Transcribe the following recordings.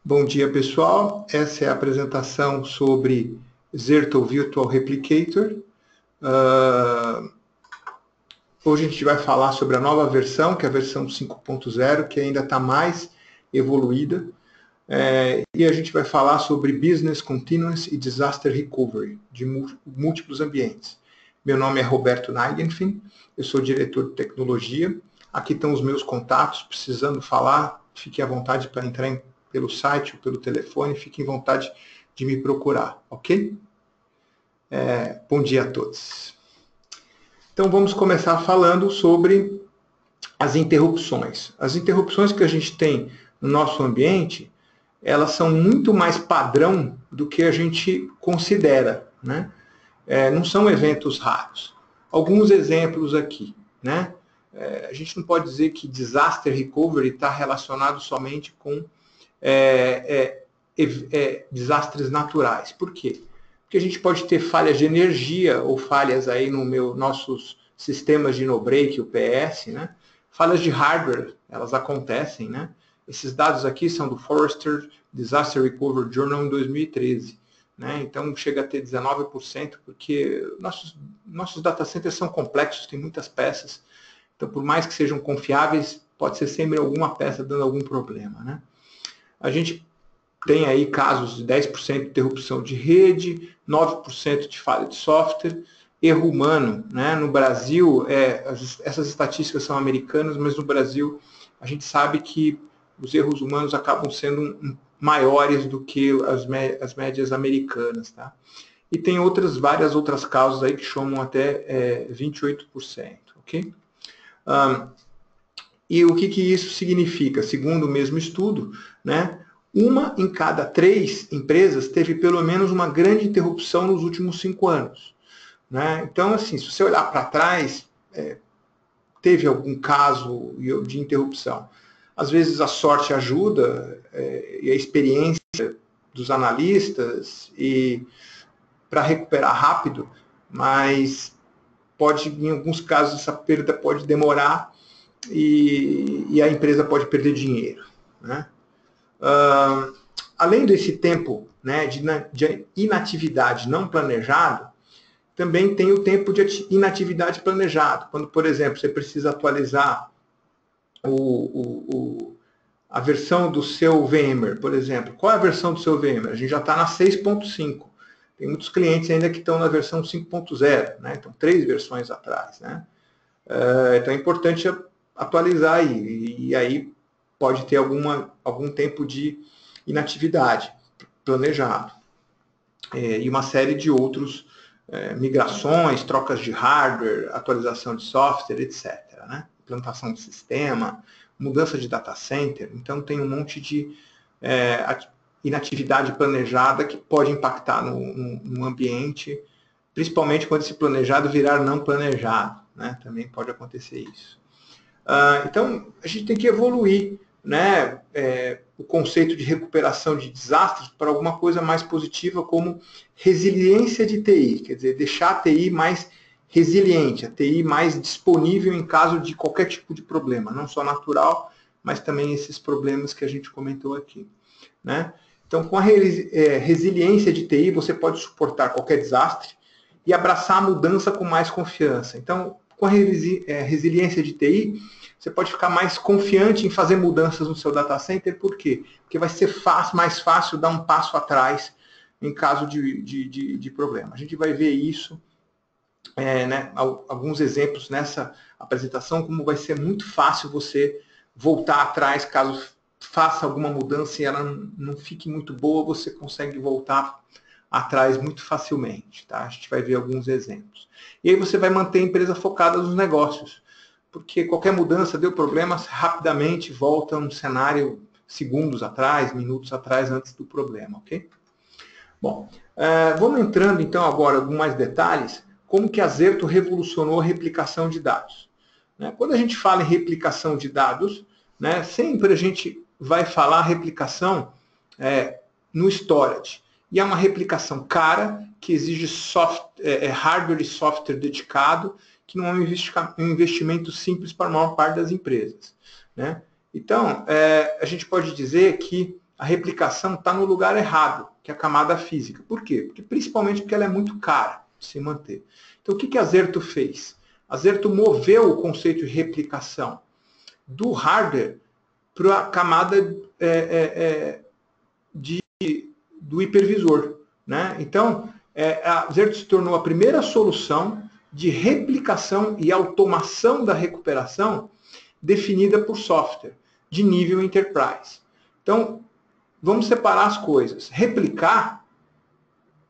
Bom dia, pessoal. Essa é a apresentação sobre Zerto Virtual Replicator. Hoje a gente vai falar sobre a nova versão, que é a versão 5.0, que ainda está mais evoluída. E a gente vai falar sobre Business Continuous e Disaster Recovery, de múltiplos ambientes. Meu nome é Roberto Neigenfin, eu sou diretor de tecnologia. Aqui estão os meus contatos, precisando falar, fique à vontade para entrar pelo site ou pelo telefone, fique à vontade de me procurar, ok? Bom dia a todos. Então vamos começar falando sobre as interrupções. As interrupções que a gente tem no nosso ambiente, elas são muito mais padrão do que a gente considera, né? Não são eventos raros. Alguns exemplos aqui, né? A gente não pode dizer que disaster recovery está relacionado somente com desastres naturais. Por quê? Porque a gente pode ter falhas de energia ou falhas aí no nossos sistemas de no-break, UPS, né? Falhas de hardware, elas acontecem, né? Esses dados aqui são do Forrester Disaster Recovery Journal em 2013. Né? Então chega a ter 19%, porque nossos data centers são complexos, tem muitas peças. Então, por mais que sejam confiáveis, pode ser sempre alguma peça dando algum problema. Né? A gente tem aí casos de 10% de interrupção de rede, 9% de falha de software, erro humano. Né? No Brasil, essas estatísticas são americanas, mas no Brasil a gente sabe que os erros humanos acabam sendo maiores do que as médias americanas. Tá? E tem várias outras causas aí que chamam até 28%. Ok? E o que isso significa? Segundo o mesmo estudo, né, 1 em cada 3 empresas teve pelo menos uma grande interrupção nos últimos 5 anos. Né? Então, assim, se você olhar para trás, teve algum caso de interrupção. Às vezes a sorte ajuda e a experiência dos analistas para recuperar rápido, mas em alguns casos essa perda pode demorar e a empresa pode perder dinheiro. Né? Além desse tempo, né, de inatividade não planejado, também tem o tempo de inatividade planejado. Quando, por exemplo, você precisa atualizar a versão do seu VMware, por exemplo. Qual é a versão do seu VMware? A gente já está na 6.5. Tem muitos clientes ainda que estão na versão 5.0, né? Então 3 versões atrás. Né? Então é importante atualizar aí. E aí pode ter algum tempo de inatividade planejado. E uma série de outros migrações, trocas de hardware, atualização de software, etc. Né? Implantação de sistema, mudança de data center. Então, tem um monte de inatividade planejada que pode impactar no ambiente, principalmente quando esse planejado virar não planejado. Né? Também pode acontecer isso. Então, a gente tem que evoluir, né, o conceito de recuperação de desastres para alguma coisa mais positiva, como resiliência de TI, quer dizer, deixar a TI mais resiliente, a TI mais disponível em caso de qualquer tipo de problema, não só natural, mas também esses problemas que a gente comentou aqui. Né? Então, com a resiliência de TI, você pode suportar qualquer desastre e abraçar a mudança com mais confiança. Então, com a resiliência de TI, você pode ficar mais confiante em fazer mudanças no seu data center. Por quê? Porque vai ser mais fácil dar um passo atrás em caso de problema. A gente vai ver isso, né, alguns exemplos nessa apresentação, como vai ser muito fácil você voltar atrás caso faça alguma mudança e ela não fique muito boa, você consegue voltar atrás muito facilmente. Tá? A gente vai ver alguns exemplos. E aí você vai manter a empresa focada nos negócios, porque qualquer mudança deu problema, rapidamente volta a um cenário segundos atrás, minutos atrás, antes do problema, ok? Bom, vamos entrando então agora em alguns mais detalhes, como que a Zerto revolucionou a replicação de dados. Né? Quando a gente fala em replicação de dados, né, sempre a gente vai falar replicação no storage. E é uma replicação cara, que exige hardware e software dedicado, que não é um investimento simples para a maior parte das empresas. Né? Então, a gente pode dizer que a replicação está no lugar errado, que é a camada física. Por quê? Principalmente porque ela é muito cara de se manter. Então, o que a Zerto fez? A Zerto moveu o conceito de replicação do hardware para a camada do hipervisor. Né? Então, a Zerto se tornou a primeira solução de replicação e automação da recuperação definida por software, de nível enterprise. Então, vamos separar as coisas. Replicar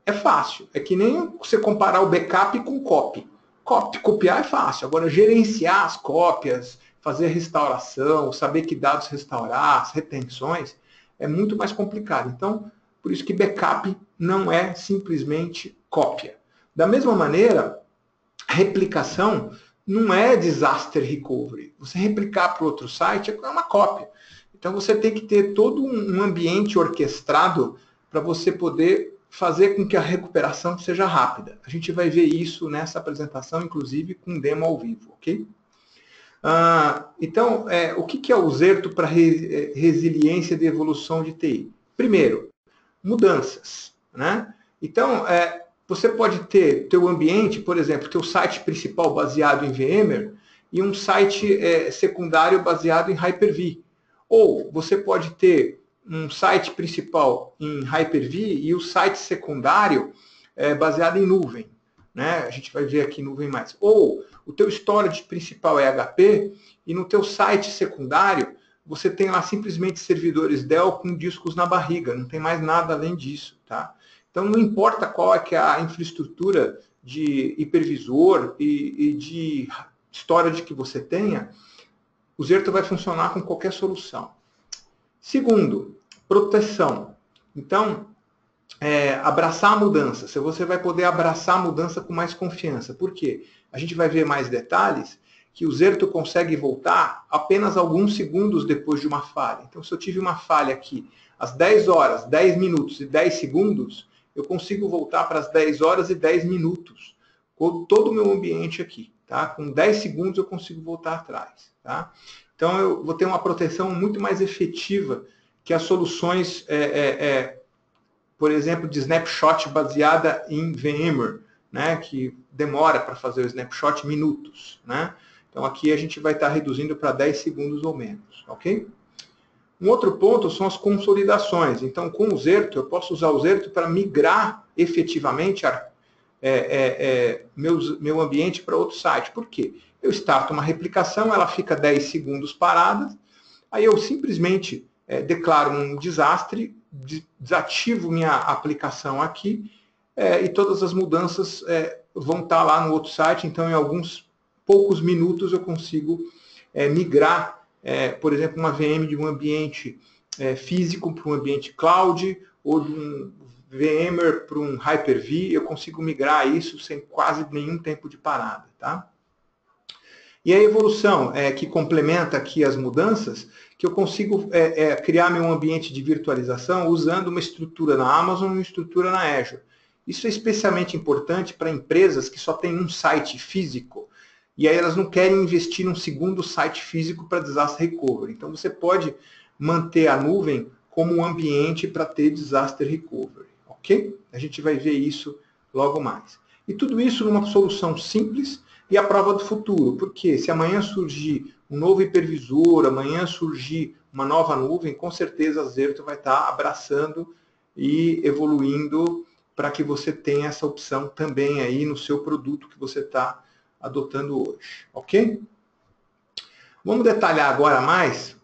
é fácil. É que nem você comparar o backup com copy. Copiar é fácil. Agora, gerenciar as cópias, fazer restauração, saber que dados restaurar, as retenções, é muito mais complicado. Então, por isso que backup não é simplesmente cópia. Da mesma maneira, replicação não é disaster recovery. Você replicar para outro site é uma cópia. Então você tem que ter todo um ambiente orquestrado para você poder fazer com que a recuperação seja rápida. A gente vai ver isso nessa apresentação, inclusive com demo ao vivo, ok? Então, o que é o Zerto para resiliência de evolução de TI? Primeiro, mudanças. Né? Então, você pode ter teu ambiente, por exemplo, teu site principal baseado em VMware e um site secundário baseado em Hyper-V. Ou você pode ter um site principal em Hyper-V e o site secundário baseado em nuvem. Né? A gente vai ver aqui nuvem mais. Ou o teu storage principal é HP e no teu site secundário você tem lá simplesmente servidores Dell com discos na barriga. Não tem mais nada além disso. Tá? Então não importa qual é que é a infraestrutura de hipervisor e de storage que você tenha, o Zerto vai funcionar com qualquer solução. Segundo, proteção. Então, abraçar a mudança. Se você vai poder abraçar a mudança com mais confiança. Por quê? A gente vai ver mais detalhes que o Zerto consegue voltar apenas alguns segundos depois de uma falha. Então, se eu tive uma falha aqui às 10 horas, 10 minutos e 10 segundos, eu consigo voltar para as 10 horas e 10 minutos com todo o meu ambiente aqui. Tá? Com 10 segundos eu consigo voltar atrás. Tá? Então eu vou ter uma proteção muito mais efetiva que as soluções, por exemplo, de snapshot baseada em VMware, né? Que demora para fazer o snapshot minutos. Né? Então aqui a gente vai estar reduzindo para 10 segundos ou menos. Ok? Um outro ponto são as consolidações. Então com o Zerto, eu posso usar o Zerto para migrar efetivamente meu ambiente para outro site. Por quê? Eu starto uma replicação, ela fica 10 segundos parada, aí eu simplesmente declaro um desastre, desativo minha aplicação aqui, e todas as mudanças vão estar lá no outro site, então em alguns poucos minutos eu consigo migrar, por exemplo, uma VM de um ambiente físico para um ambiente cloud, ou de um VMware para um Hyper-V, eu consigo migrar isso sem quase nenhum tempo de parada. Tá? E a evolução que complementa aqui as mudanças, que eu consigo criar meu ambiente de virtualização usando uma estrutura na Amazon e uma estrutura na Azure. Isso é especialmente importante para empresas que só têm um site físico, e aí elas não querem investir num segundo site físico para disaster recovery. Então você pode manter a nuvem como um ambiente para ter disaster recovery. Ok? A gente vai ver isso logo mais. E tudo isso numa solução simples e à prova do futuro. Porque se amanhã surgir um novo hipervisor, amanhã surgir uma nova nuvem, com certeza a Zerto vai estar abraçando e evoluindo para que você tenha essa opção também aí no seu produto que você está adotando hoje. Ok? Vamos detalhar agora mais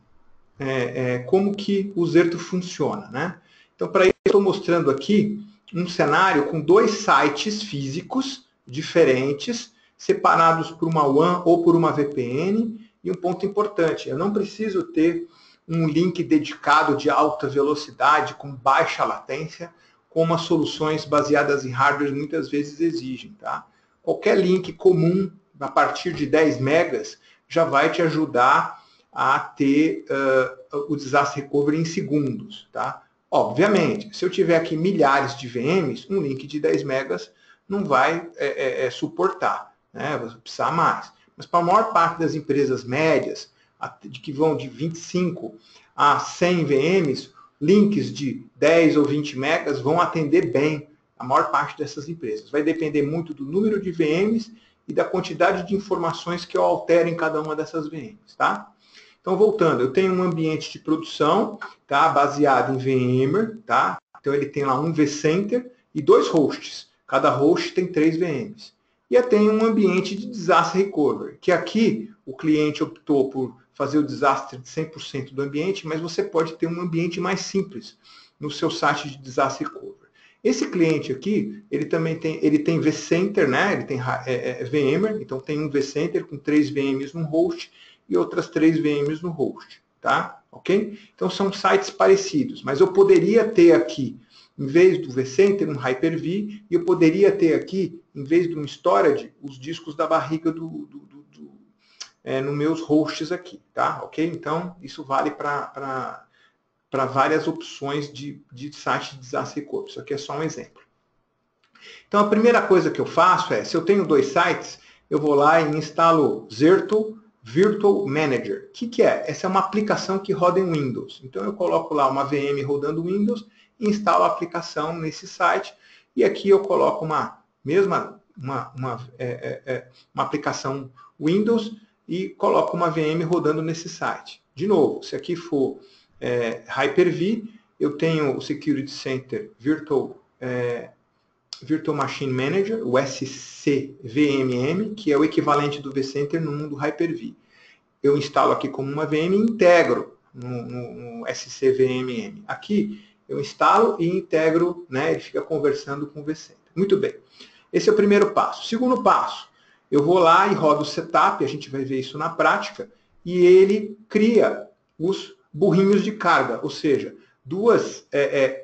como que o Zerto funciona. Né? Então, para isso, eu estou mostrando aqui um cenário com dois sites físicos diferentes, separados por uma WAN ou por uma VPN. E um ponto importante, eu não preciso ter um link dedicado de alta velocidade, com baixa latência, como as soluções baseadas em hardware muitas vezes exigem. Tá? Qualquer link comum, a partir de 10 megas, já vai te ajudar a ter o disaster recovery em segundos. Tá? Obviamente, se eu tiver aqui milhares de VMs, um link de 10 megas não vai suportar, né? Vou precisar mais. Mas para a maior parte das empresas médias, que vão de 25 a 100 VMs, links de 10 ou 20 megas vão atender bem a maior parte dessas empresas. Vai depender muito do número de VMs e da quantidade de informações que eu altero em cada uma dessas VMs, tá? Então, voltando, eu tenho um ambiente de produção, tá, baseado em VMware, tá? Então, ele tem lá um vCenter e 2 hosts. Cada host tem 3 VMs. E eu tenho um ambiente de disaster recovery, que aqui o cliente optou por fazer o desastre de 100% do ambiente, mas você pode ter um ambiente mais simples no seu site de disaster recovery. Esse cliente aqui, ele também tem vCenter, né? Ele tem VMware, então tem um vCenter com 3 VMs no host e outras 3 VMs no host, tá? Ok? Então são sites parecidos, mas eu poderia ter aqui, em vez do vCenter, um Hyper-V, e eu poderia ter aqui, em vez de um storage, os discos da barriga nos meus hosts aqui, tá? Ok? Então, isso vale para várias opções de site de disaster recovery. Isso aqui é só um exemplo. Então, a primeira coisa que eu faço é, se eu tenho 2 sites, eu vou lá e instalo Zerto Virtual Manager. O que é? Essa é uma aplicação que roda em Windows. Então, eu coloco lá uma VM rodando Windows, instalo a aplicação nesse site, e aqui eu coloco uma aplicação Windows e coloco uma VM rodando nesse site. De novo, se aqui for Hyper-V, eu tenho o Security Center Virtual Machine Manager, o SCVMM, que é o equivalente do vCenter no mundo Hyper-V. Eu instalo aqui como uma VM e integro no SCVMM. Aqui eu instalo e integro, né, ele fica conversando com o vCenter. Muito bem. Esse é o primeiro passo. Segundo passo, eu vou lá e rodo o setup, a gente vai ver isso na prática, e ele cria os burrinhos de carga, ou seja,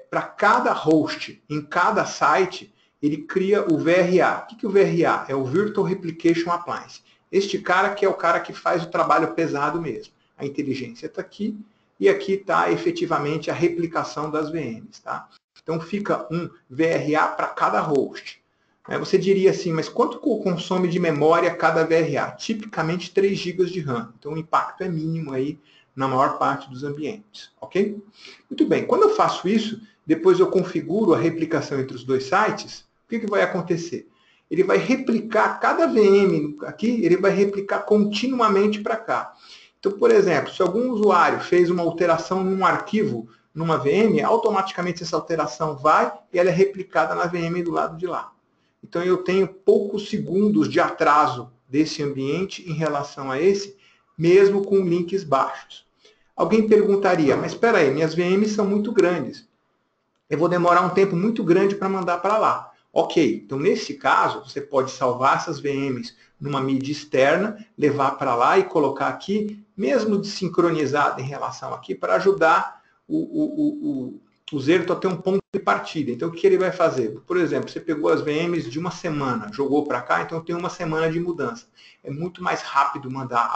para cada host em cada site, ele cria o VRA. O que é o VRA? É o Virtual Replication Appliance. Este cara que é o cara que faz o trabalho pesado mesmo. A inteligência está aqui, e aqui está efetivamente a replicação das VMs. Tá? Então fica um VRA para cada host. Você diria assim, mas quanto consome de memória cada VRA? Tipicamente 3 GB de RAM. Então o impacto é mínimo aí na maior parte dos ambientes. Ok? Muito bem. Quando eu faço isso, depois eu configuro a replicação entre os 2 sites, o que vai acontecer? Ele vai replicar cada VM aqui, ele vai replicar continuamente para cá. Então, por exemplo, se algum usuário fez uma alteração num arquivo, numa VM, automaticamente essa alteração vai e ela é replicada na VM do lado de lá. Então, eu tenho poucos segundos de atraso desse ambiente em relação a esse, mesmo com links baixos. Alguém perguntaria, mas espera aí, minhas VMs são muito grandes. Eu vou demorar um tempo muito grande para mandar para lá. Ok, então nesse caso, você pode salvar essas VMs numa mídia externa, levar para lá e colocar aqui, mesmo desincronizado em relação aqui, para ajudar o Zerto a ter um ponto de partida. Então, o que ele vai fazer? Por exemplo, você pegou as VMs de uma semana, jogou para cá, então tem uma semana de mudança. É muito mais rápido mandar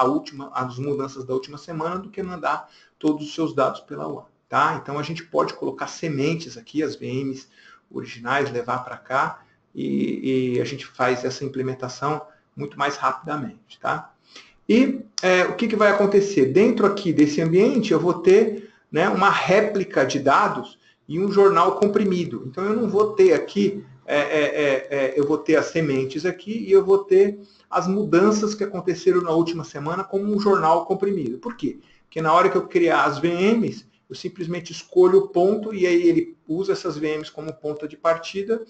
as mudanças da última semana do que mandar todos os seus dados pela UAM. Tá? Então, a gente pode colocar sementes aqui, as VMs originais, levar para cá, e a gente faz essa implementação muito mais rapidamente. Tá? E o que vai acontecer? Dentro aqui desse ambiente, eu vou ter, né, uma réplica de dados e um jornal comprimido. Então, eu não vou ter aqui, eu vou ter as sementes aqui e eu vou ter as mudanças que aconteceram na última semana como um jornal comprimido. Por quê? Porque na hora que eu criar as VMs, eu simplesmente escolho o ponto e aí ele usa essas VMs como ponta de partida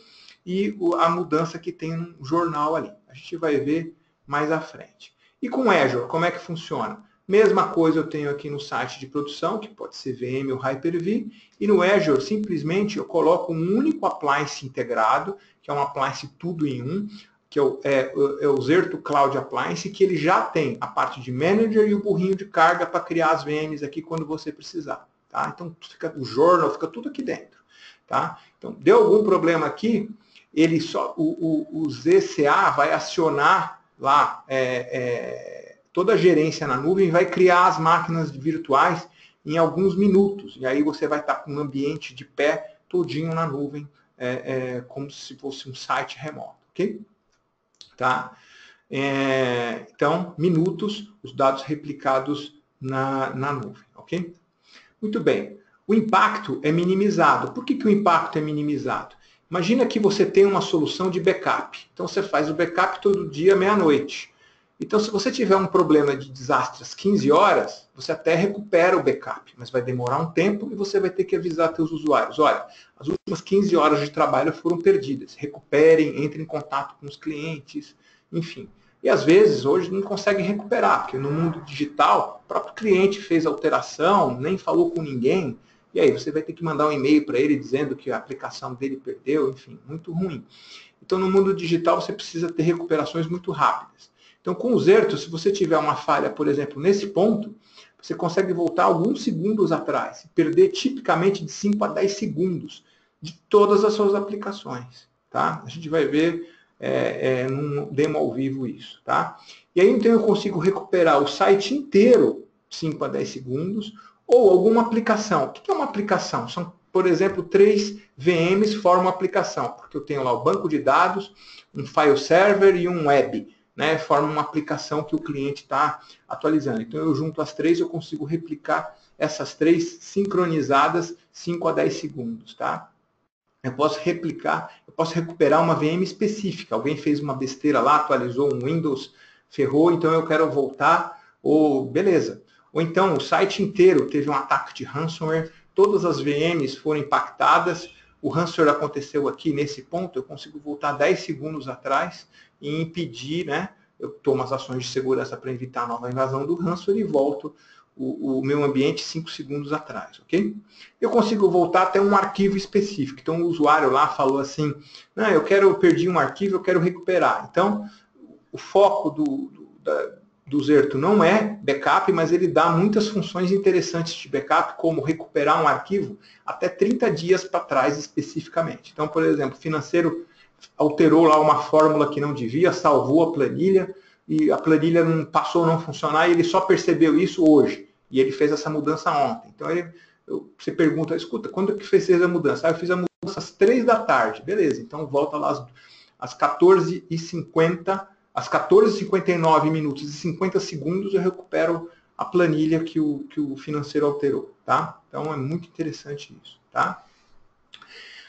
e a mudança que tem no jornal ali. A gente vai ver mais à frente. E com Azure, como é que funciona? Mesma coisa eu tenho aqui no site de produção, que pode ser VM ou Hyper-V, e no Azure, simplesmente, eu coloco um único appliance integrado, que é um appliance tudo em um, que é o Zerto Cloud Appliance, que ele já tem a parte de Manager e o burrinho de carga para criar as VMs aqui quando você precisar. Tá? Então, o journal fica tudo aqui dentro. Tá? Então, deu algum problema aqui, ele o ZCA vai acionar lá toda a gerência na nuvem, vai criar as máquinas virtuais em alguns minutos. E aí você vai estar com um ambiente de pé todinho na nuvem, como se fosse um site remoto. Ok? Tá? Então, minutos, os dados replicados na nuvem. Ok? Muito bem. o impacto é minimizado. Por que o impacto é minimizado? Imagina que você tem uma solução de backup. Então você faz o backup todo dia, meia-noite. Então, se você tiver um problema de desastre às 15 horas, você até recupera o backup, mas vai demorar um tempo e você vai ter que avisar seus usuários. Olha, as últimas 15 horas de trabalho foram perdidas. Recuperem, entrem em contato com os clientes, enfim. E às vezes, hoje, não consegue recuperar, porque no mundo digital, o próprio cliente fez alteração, nem falou com ninguém, e aí você vai ter que mandar um e-mail para ele dizendo que a aplicação dele perdeu, enfim, muito ruim. Então, no mundo digital, você precisa ter recuperações muito rápidas. Então, com o Zerto, se você tiver uma falha, por exemplo, nesse ponto, você consegue voltar alguns segundos atrás, perder tipicamente de 5 a 10 segundos de todas as suas aplicações. Tá? A gente vai ver num demo ao vivo isso. Tá? E aí, então, eu consigo recuperar o site inteiro 5 a 10 segundos, ou alguma aplicação. O que é uma aplicação? São, por exemplo, 3 VMs formam uma aplicação, porque eu tenho lá o banco de dados, um file server e um web. Né, forma uma aplicação que o cliente está atualizando. Então, eu junto as 3, eu consigo replicar essas 3 sincronizadas 5 a 10 segundos. Tá? Eu posso recuperar uma VM específica. Alguém fez uma besteira lá, atualizou um Windows, ferrou, então eu quero voltar, beleza. Ou então, o site inteiro teve um ataque de ransomware, todas as VMs foram impactadas, o ransomware aconteceu aqui nesse ponto, eu consigo voltar 10 segundos atrás e impedir, né? Eu tomo as ações de segurança para evitar a nova invasão do ransomware e volto o meu ambiente 5 segundos atrás, ok? Eu consigo voltar até um arquivo específico. Então, o usuário lá falou assim, não, eu perdi um arquivo, eu quero recuperar. Então, o foco do Zerto não é backup, mas ele dá muitas funções interessantes de backup, como recuperar um arquivo até 30 dias para trás especificamente. Então, por exemplo, o financeiro alterou lá uma fórmula que não devia, salvou a planilha, e a planilha passou a não funcionar, e ele só percebeu isso hoje, e ele fez essa mudança ontem. Então, você pergunta, escuta, quando que fez a mudança? Eu fiz a mudança às 3 da tarde. Beleza, então volta lá às 14h50, às 14h59 minutos e 50 segundos, eu recupero a planilha que o financeiro alterou. Tá? Então, é muito interessante isso. Tá?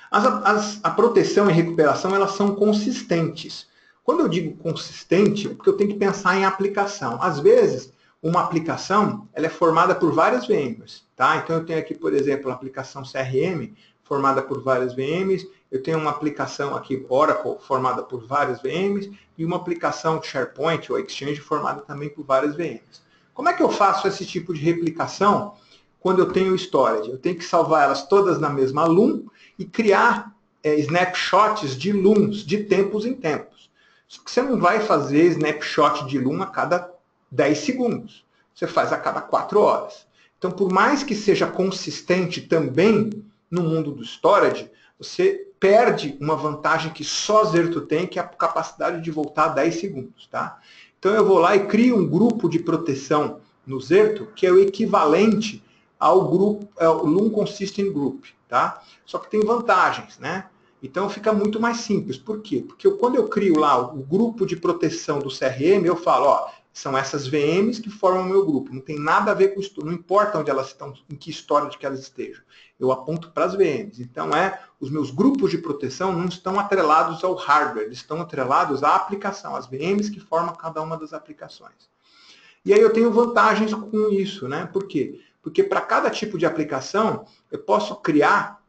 A proteção e recuperação, elas são consistentes. Quando eu digo consistente, é porque eu tenho que pensar em aplicação. Às vezes, uma aplicação ela é formada por várias VMs. Tá? Então, eu tenho aqui, por exemplo, a aplicação CRM, formada por várias VMs. Eu tenho uma aplicação aqui, Oracle, formada por várias VMs. E uma aplicação SharePoint ou Exchange, formada também por várias VMs. Como é que eu faço esse tipo de replicação quando eu tenho storage? Eu tenho que salvar elas todas na mesma LUN e criar snapshots de LUNs, de tempos em tempos. Só que você não vai fazer snapshot de LUN a cada 10 segundos. Você faz a cada 4 horas. Então, por mais que seja consistente também no mundo do storage, você perde uma vantagem que só Zerto tem, que é a capacidade de voltar a 10 segundos. Tá? Então, eu vou lá e crio um grupo de proteção no Zerto, que é o equivalente ao grupo, LUN Consistent Group. Tá? Só que tem vantagens, né? Então fica muito mais simples. Por quê? Porque quando eu crio lá o grupo de proteção do CRM, eu falo, ó, são essas VMs que formam o meu grupo. Não tem nada a ver com isso. Não importa onde elas estão, em que história de que elas estejam. Eu aponto para as VMs. Então, os meus grupos de proteção não estão atrelados ao hardware, eles estão atrelados à aplicação, às VMs que formam cada uma das aplicações. E aí eu tenho vantagens com isso, né? Por quê? Porque para cada tipo de aplicação, eu posso criar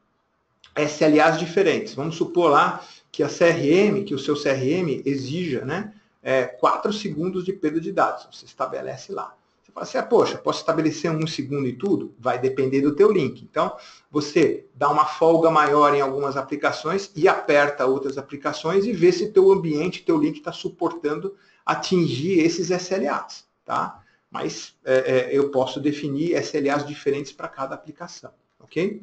SLAs diferentes. Vamos supor lá que o seu CRM exija, né, 4 segundos de perda de dados. Você estabelece lá. Você fala assim, poxa, posso estabelecer 1 segundo e tudo? Vai depender do teu link. Então, você dá uma folga maior em algumas aplicações e aperta outras aplicações e vê se teu ambiente, teu link está suportando atingir esses SLAs. Tá? Mas eu posso definir SLAs diferentes para cada aplicação. Ok?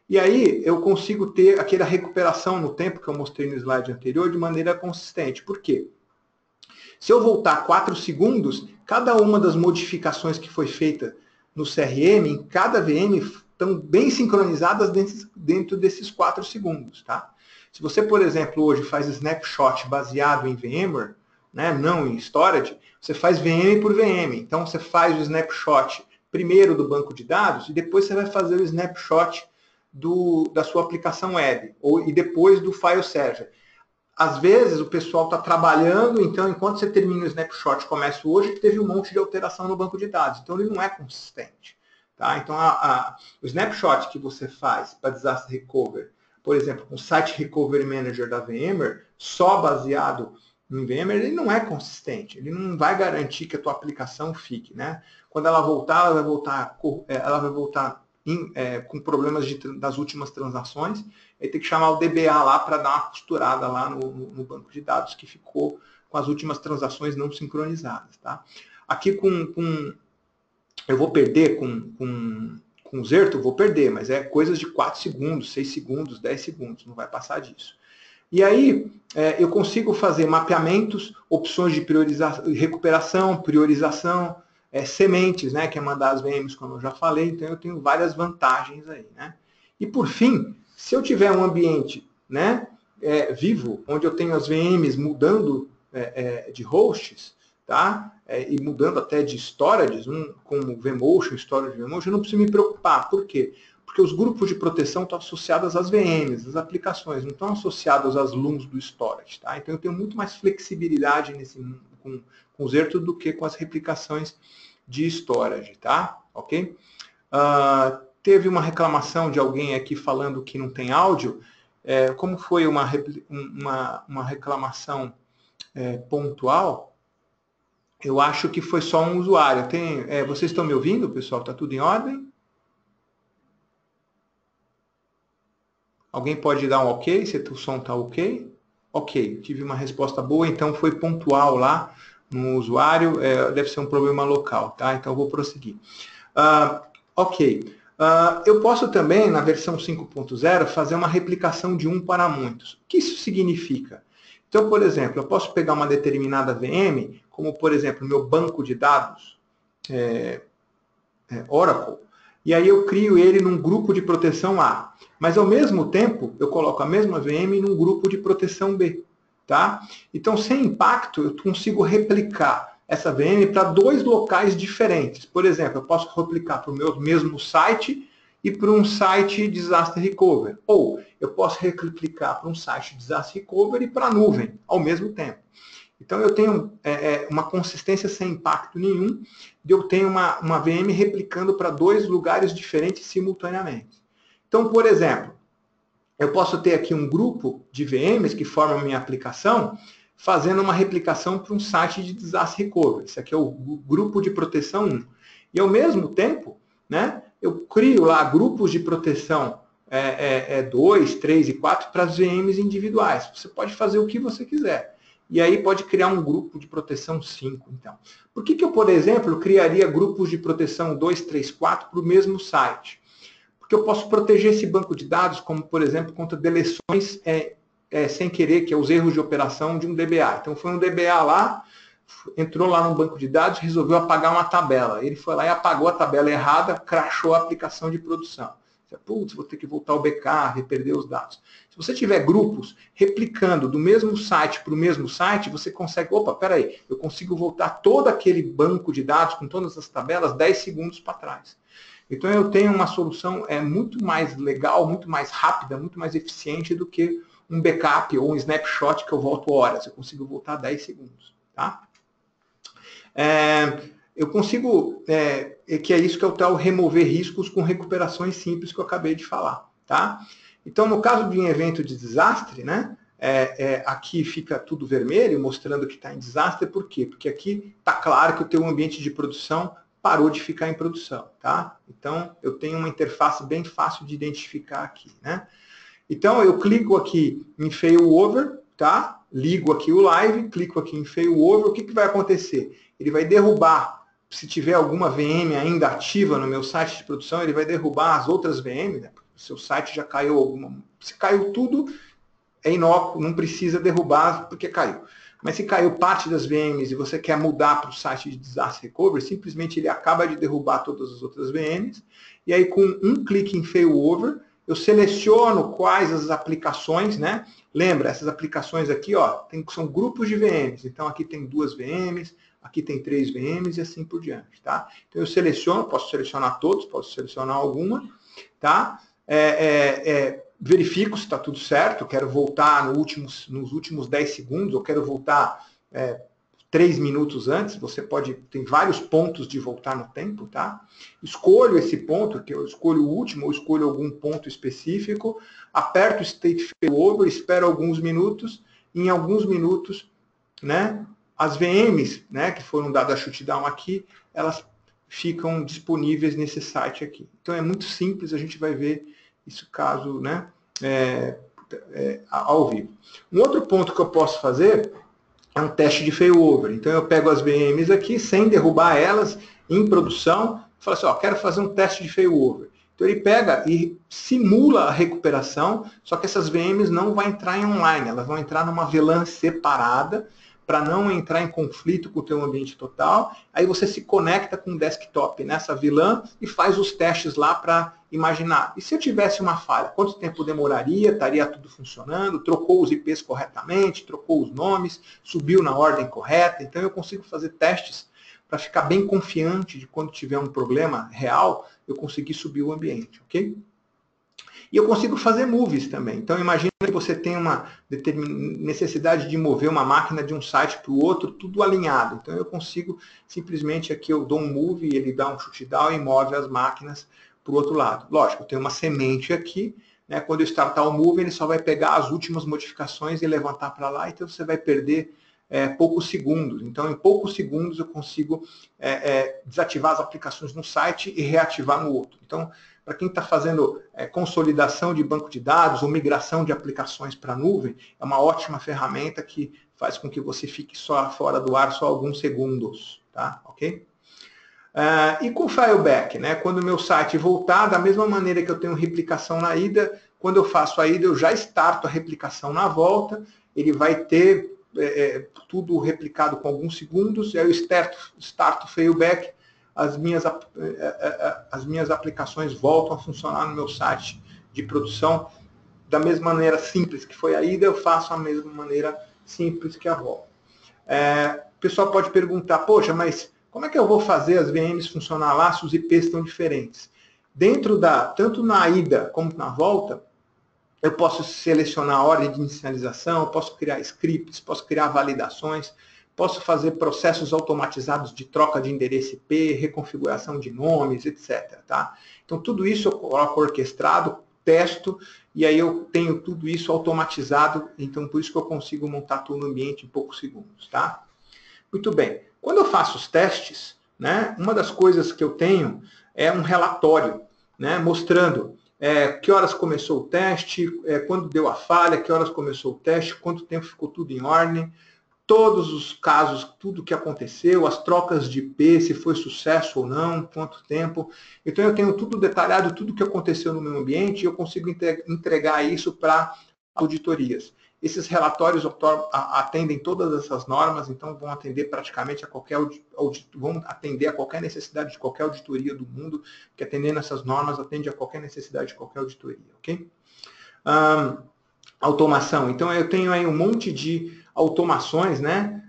E aí eu consigo ter aquela recuperação no tempo que eu mostrei no slide anterior de maneira consistente. Por quê? Se eu voltar 4 segundos, cada uma das modificações que foi feita no CRM, em cada VM, estão bem sincronizadas dentro desses 4 segundos. Tá? Se você, por exemplo, hoje faz snapshot baseado em VMware, né, não em storage, você faz VM por VM. Então, você faz o snapshot primeiro do banco de dados e depois você vai fazer o snapshot da sua aplicação web, e depois do file server. Às vezes o pessoal está trabalhando, então enquanto você termina o snapshot, começa hoje, teve um monte de alteração no banco de dados, então ele não é consistente. Tá? Então o snapshot que você faz para disaster recovery, por exemplo, o Site Recovery Manager da VMware, só baseado em VMware, ele não é consistente, ele não vai garantir que a tua aplicação fique. Né? Quando ela voltar, ela vai voltar com problemas das últimas transações, aí tem que chamar o DBA lá para dar uma costurada lá no banco de dados que ficou com as últimas transações não sincronizadas. Tá? Aqui eu vou perder com o Zerto, vou perder, mas é coisas de 4 segundos, 6 segundos, 10 segundos, não vai passar disso. E aí eu consigo fazer mapeamentos, opções de recuperação, priorização, sementes, né, que é mandar as VMs, como eu já falei, então eu tenho várias vantagens aí. Né? E por fim, se eu tiver um ambiente, né, vivo, onde eu tenho as VMs mudando de hosts, tá? E mudando até de storages, como vMotion, storage vMotion, eu não preciso me preocupar. Por quê? Porque os grupos de proteção estão associados às VMs, às aplicações, não estão associados às LUNs do storage. Tá? Então eu tenho muito mais flexibilidade com o Zerto do que com as replicações de storage. Tá? Okay? Teve uma reclamação de alguém aqui falando que não tem áudio. Como foi uma reclamação pontual, eu acho que foi só um usuário. Vocês estão me ouvindo, pessoal? Está tudo em ordem? Alguém pode dar um ok, se o som está ok? Ok, tive uma resposta boa, então foi pontual lá no usuário, deve ser um problema local, tá? Então eu vou prosseguir. Ok, eu posso também, na versão 5.0, fazer uma replicação de um para muitos. O que isso significa? Então, por exemplo, eu posso pegar uma determinada VM, como por exemplo, meu banco de dados, Oracle, e aí eu crio ele num grupo de proteção A. Mas, ao mesmo tempo, eu coloco a mesma VM num grupo de proteção B. Tá? Então, sem impacto, eu consigo replicar essa VM para 2 locais diferentes. Por exemplo, eu posso replicar para o meu mesmo site e para um site Disaster Recovery. Ou eu posso replicar para um site Disaster Recovery e para a nuvem, ao mesmo tempo. Então, eu tenho uma consistência sem impacto nenhum, de eu tenho uma VM replicando para 2 lugares diferentes simultaneamente. Então, por exemplo, eu posso ter aqui um grupo de VMs que formam a minha aplicação, fazendo uma replicação para um site de Disaster Recovery. Esse aqui é o grupo de proteção 1. E, ao mesmo tempo, né, eu crio lá grupos de proteção 2, 3 e 4 para as VMs individuais. Você pode fazer o que você quiser. E aí pode criar um grupo de proteção 5, então. Por que eu, por exemplo, criaria grupos de proteção 2, 3, 4 para o mesmo site? Porque eu posso proteger esse banco de dados, como, por exemplo, contra deleções sem querer, que é os erros de operação de um DBA. Então, foi um DBA lá, entrou lá no banco de dados, resolveu apagar uma tabela. Ele foi lá e apagou a tabela errada, crashou a aplicação de produção. Putz, vou ter que voltar ao backup, perder os dados. Se você tiver grupos replicando do mesmo site para o mesmo site, você consegue, peraí, eu consigo voltar todo aquele banco de dados com todas as tabelas 10 segundos para trás. Então eu tenho uma solução muito mais legal, muito mais rápida, muito mais eficiente do que um backup ou um snapshot que eu volto horas. Eu consigo voltar 10 segundos. Tá? Eu consigo, que é isso que é o tal remover riscos com recuperações simples que eu acabei de falar. Tá? Então, no caso de um evento de desastre, né, aqui fica tudo vermelho, mostrando que está em desastre. Por quê? Porque aqui está claro que o teu ambiente de produção parou de ficar em produção. Tá? Então, eu tenho uma interface bem fácil de identificar aqui. Né? Então, eu clico aqui em Failover, tá? Ligo aqui o live, clico aqui em Failover, o que vai acontecer? Ele vai derrubar, se tiver alguma VM ainda ativa no meu site de produção, ele vai derrubar as outras VMs, né? O seu site já caiu alguma. Se caiu tudo, é inócuo, não precisa derrubar porque caiu. Mas se caiu parte das VMs e você quer mudar para o site de Disaster Recovery, simplesmente ele acaba de derrubar todas as outras VMs, e aí com um clique em Failover, eu seleciono quais as aplicações, né? Lembra, essas aplicações aqui, ó, são grupos de VMs. Então aqui tem 2 VMs, aqui tem 3 VMs e assim por diante, tá? Então eu seleciono, posso selecionar todos, posso selecionar alguma, tá? Verifico se está tudo certo, quero voltar nos últimos 10 segundos, ou quero voltar 3 minutos antes, tem vários pontos de voltar no tempo, tá? Escolho esse ponto, que eu escolho o último, ou escolho algum ponto específico, aperto o State Failover, espero alguns minutos, e em alguns minutos, né, as VMs, né, que foram dadas a shutdown aqui, elas ficam disponíveis nesse site aqui. Então é muito simples, a gente vai ver isso caso, né, ao vivo. Um outro ponto que eu posso fazer é um teste de failover. Então eu pego as VMs aqui, sem derrubar elas, em produção, e falo assim, ó, quero fazer um teste de failover. Então ele pega e simula a recuperação, só que essas VMs não vão entrar em online, elas vão entrar numa VLAN separada, para não entrar em conflito com o teu ambiente total. Aí você se conecta com o desktop nessa VLAN e faz os testes lá para imaginar. E se eu tivesse uma falha, quanto tempo demoraria? Estaria tudo funcionando? Trocou os IPs corretamente? Trocou os nomes? Subiu na ordem correta? Então eu consigo fazer testes para ficar bem confiante de quando tiver um problema real, eu conseguir subir o ambiente, ok? E eu consigo fazer moves também. Então, imagina que você tem uma necessidade de mover uma máquina de um site para o outro, tudo alinhado. Então, eu consigo, simplesmente aqui eu dou um move, ele dá um shutdown e move as máquinas para o outro lado. Lógico, eu tenho uma semente aqui, né? Quando eu startar o move, ele só vai pegar as últimas modificações e levantar para lá, então você vai perder poucos segundos. Então, em poucos segundos, eu consigo desativar as aplicações no site e reativar no outro. Então, para quem está fazendo consolidação de banco de dados ou migração de aplicações para a nuvem, é uma ótima ferramenta que faz com que você fique só fora do ar só alguns segundos, tá? Ok? E com o Fileback, né? Quando o meu site voltar, da mesma maneira que eu tenho replicação na ida, quando eu faço a ida, eu já starto a replicação na volta, ele vai ter tudo replicado com alguns segundos, e aí eu starto o Fileback, as minhas aplicações voltam a funcionar no meu site de produção da mesma maneira simples que foi a ida, eu faço a mesma maneira simples que a volta. O pessoal pode perguntar, poxa, mas como é que eu vou fazer as VMs funcionar lá se os IPs estão diferentes? Tanto na ida como na volta, eu posso selecionar a ordem de inicialização, posso criar scripts, posso criar validações, posso fazer processos automatizados de troca de endereço IP, reconfiguração de nomes, etc. Tá? Então, tudo isso eu coloco orquestrado, testo, e aí eu tenho tudo isso automatizado, então por isso que eu consigo montar todo o ambiente em poucos segundos. Tá? Muito bem. Quando eu faço os testes, né, uma das coisas que eu tenho é um relatório, né, mostrando que horas começou o teste, quando deu a falha, que horas começou o teste, quanto tempo ficou tudo em ordem, todos os casos, tudo que aconteceu, as trocas de IP, se foi sucesso ou não, quanto tempo. Então eu tenho tudo detalhado, tudo que aconteceu no meu ambiente, e eu consigo entregar isso para auditorias. Esses relatórios atendem todas essas normas, então vão atender praticamente a qualquer necessidade de qualquer auditoria do mundo, que atendendo essas normas atende a qualquer necessidade de qualquer auditoria, ok? Automação. Então eu tenho aí um monte de automações, né?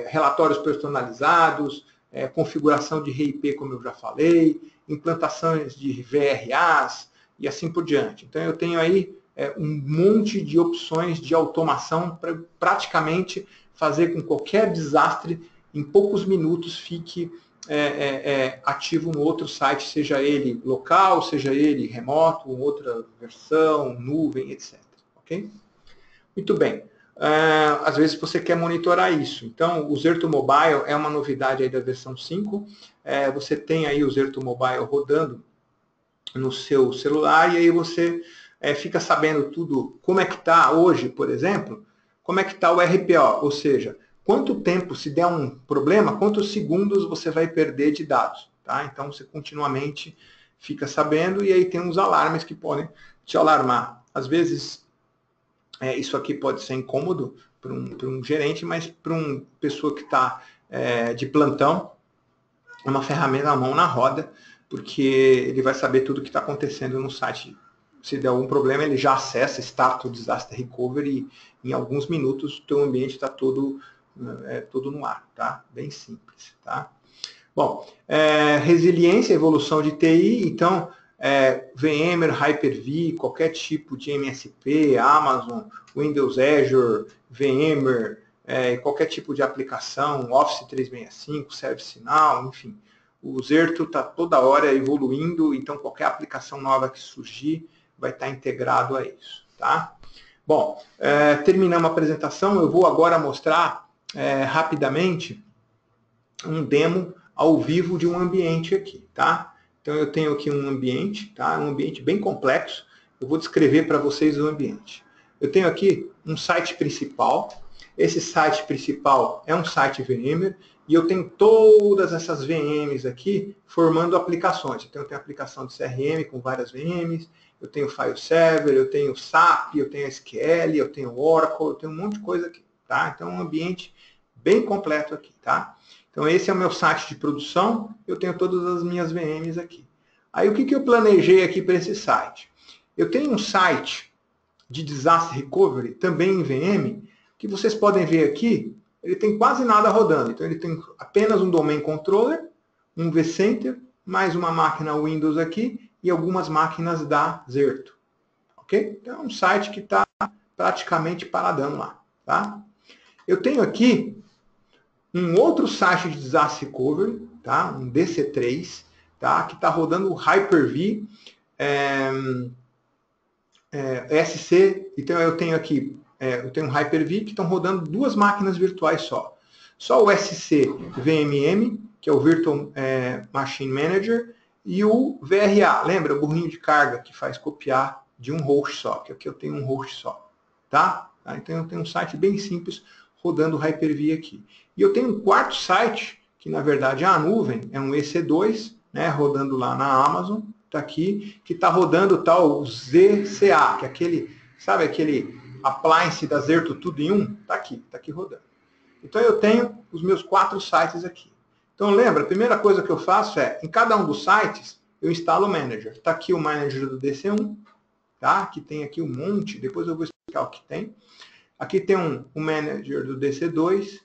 Relatórios personalizados, configuração de RIP, como eu já falei, implantações de VRAs e assim por diante. Então eu tenho aí um monte de opções de automação para praticamente fazer com que qualquer desastre, em poucos minutos, fique ativo no outro site, seja ele local, seja ele remoto, outra versão, nuvem, etc. Ok? Muito bem. Às vezes você quer monitorar isso. Então, o Zerto Mobile é uma novidade aí da versão 5. Você tem aí o Zerto Mobile rodando no seu celular e aí você fica sabendo tudo, como é que está hoje, por exemplo, como é que está o RPO, ou seja, quanto tempo, se der um problema, quantos segundos você vai perder de dados. Tá? Então, você continuamente fica sabendo e aí tem uns alarmes que podem te alarmar. Às vezes, isso aqui pode ser incômodo para um gerente, mas para uma pessoa que está de plantão, é uma ferramenta à mão na roda, porque ele vai saber tudo o que está acontecendo no site. Se der algum problema, ele já acessa, starta o Disaster Recovery e em alguns minutos o teu ambiente está todo tudo no ar, tá? Bem simples, tá? Bom, resiliência, evolução de TI, então, VMware, Hyper-V, qualquer tipo de MSP, Amazon, Windows Azure, VMware, qualquer tipo de aplicação, Office 365, ServiceNow, enfim. O Zerto está toda hora evoluindo, então qualquer aplicação nova que surgir vai estar integrado a isso, tá? Bom, terminamos a apresentação, eu vou agora mostrar rapidamente um demo ao vivo de um ambiente aqui, tá? Então eu tenho aqui um ambiente, tá? Um ambiente bem complexo. Eu vou descrever para vocês o ambiente. Eu tenho aqui um site principal. Esse site principal é um site VMware e eu tenho todas essas VMs aqui formando aplicações. Então eu tenho aplicação de CRM com várias VMs, eu tenho file server, eu tenho SAP, eu tenho SQL, eu tenho Oracle, eu tenho um monte de coisa aqui, tá? Então é um ambiente bem completo aqui, tá? Então esse é o meu site de produção, eu tenho todas as minhas VMs aqui. Aí o que eu planejei aqui para esse site? Eu tenho um site de Disaster Recovery, também em VM, que vocês podem ver aqui, ele tem quase nada rodando. Então ele tem apenas um Domain Controller, um vCenter, mais uma máquina Windows aqui e algumas máquinas da Zerto. Ok? Então é um site que está praticamente paradão lá. Tá? Eu tenho aqui um outro site de Disaster Recovery, tá? Um DC3, tá? Que está rodando o Hyper-V SC. Então eu tenho aqui, eu tenho um Hyper-V que estão rodando duas máquinas virtuais só. Só o SC VMM, que é o Virtual Machine Manager, e o VRA, lembra? O burrinho de carga que faz copiar de um host só, que aqui eu tenho um host só, tá? Então eu tenho um site bem simples rodando o Hyper-V aqui. E eu tenho um quarto site, que na verdade é a nuvem, é um EC2, né, rodando lá na Amazon, tá aqui, que está rodando o tal ZCA, que é aquele, sabe aquele appliance da Zerto tudo em um? Tá aqui rodando. Então eu tenho os meus 4 sites aqui. Então lembra, a primeira coisa que eu faço em cada um dos sites, eu instalo o manager. Está aqui o manager do DC1, tá? Que tem aqui um monte, depois eu vou explicar o que tem. Aqui tem o manager do DC2,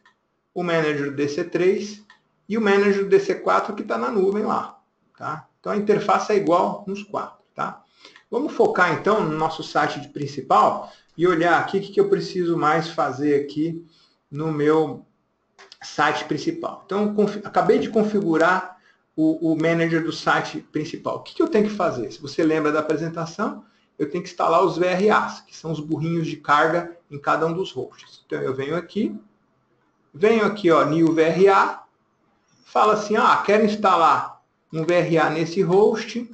o manager do DC3 e o manager do DC4 que está na nuvem lá. Tá? Então a interface é igual nos 4. Tá? Vamos focar então no nosso site principal e olhar aqui o que eu preciso mais fazer aqui no meu site principal. Então acabei de configurar o manager do site principal. O que eu tenho que fazer? Se você lembra da apresentação, eu tenho que instalar os VRAs, que são os burrinhos de carga em cada um dos hosts. Então eu venho aqui, ó, New VRA, falo assim, quero instalar um VRA nesse host,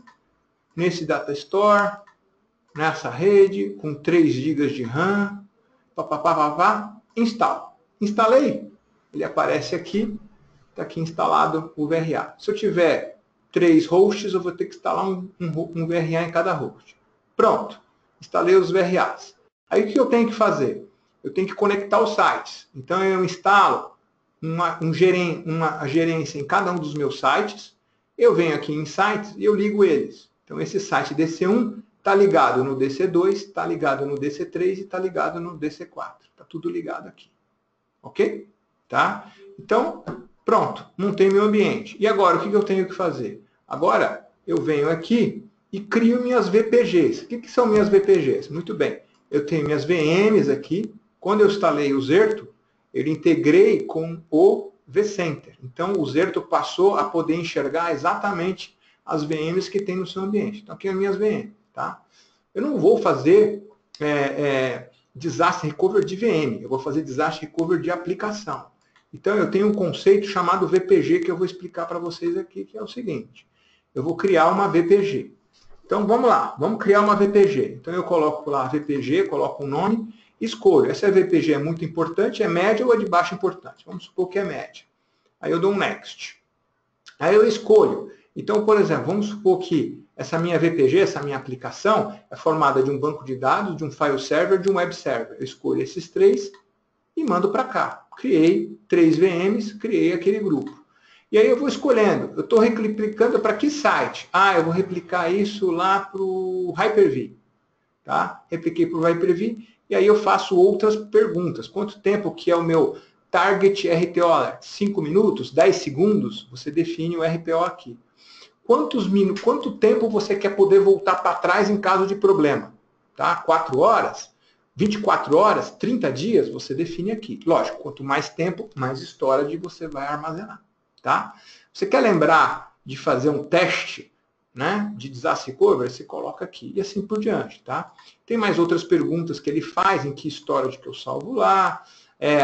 nesse data store, nessa rede, com 3 GB de RAM, instalo. Instalei, ele aparece aqui, está aqui instalado o VRA. Se eu tiver 3 hosts, eu vou ter que instalar um VRA em cada host. Pronto, instalei os VRAs. Aí o que eu tenho que fazer? Eu tenho que conectar os sites. Então eu instalo uma gerência em cada um dos meus sites. Eu venho aqui em sites e eu ligo eles. Então esse site DC1 está ligado no DC2, está ligado no DC3 e está ligado no DC4. Está tudo ligado aqui. Ok? Tá? Então, pronto, montei meu ambiente. E agora, o que eu tenho que fazer? Agora, eu venho aqui e crio minhas VPGs. O que são minhas VPGs? Muito bem, eu tenho minhas VMs aqui. Quando eu instalei o Zerto, eu integrei com o vCenter. Então, o Zerto passou a poder enxergar exatamente as VMs que tem no seu ambiente. Então, aqui as minhas VMs. Tá? Eu não vou fazer Disaster Recovery de VM, eu vou fazer Disaster Recovery de aplicação. Então, eu tenho um conceito chamado VPG que eu vou explicar para vocês aqui, que é o seguinte. Eu vou criar uma VPG. Então, vamos lá. Vamos criar uma VPG. Então, eu coloco lá VPG, coloco um nome, escolho. Essa VPG é muito importante, é média ou é de baixa importância? Vamos supor que é média. Aí eu dou um Next. Aí eu escolho. Então, por exemplo, vamos supor que essa minha VPG, essa minha aplicação, é formada de um banco de dados, de um file server, de um web server. Eu escolho esses 3 e mando para cá. Criei 3 VMs, criei aquele grupo. E aí eu vou escolhendo. Eu estou replicando para que site? Eu vou replicar isso lá para o Hyper-V. Tá? Repliquei para o Hyper-V e aí eu faço outras perguntas. Quanto tempo que é o meu Target RTO Alert, 5 minutos, 10 segundos, você define o RPO aqui. Quanto tempo você quer poder voltar para trás em caso de problema? Tá? 4 horas? 24 horas? 30 dias? Você define aqui. Lógico, quanto mais tempo, mais storage você vai armazenar. Tá? Você quer lembrar de fazer um teste, né, de disaster recovery? Você coloca aqui e assim por diante. Tá? Tem mais outras perguntas que ele faz, em que storage que eu salvo lá.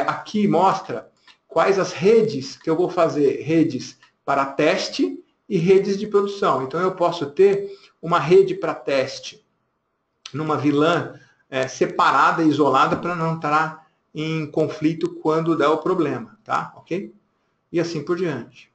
Aqui mostra quais as redes que eu vou fazer. Redes para teste e redes de produção. Então, eu posso ter uma rede para teste numa VLAN separada e isolada para não estar em conflito quando der o problema, tá? Ok? E assim por diante.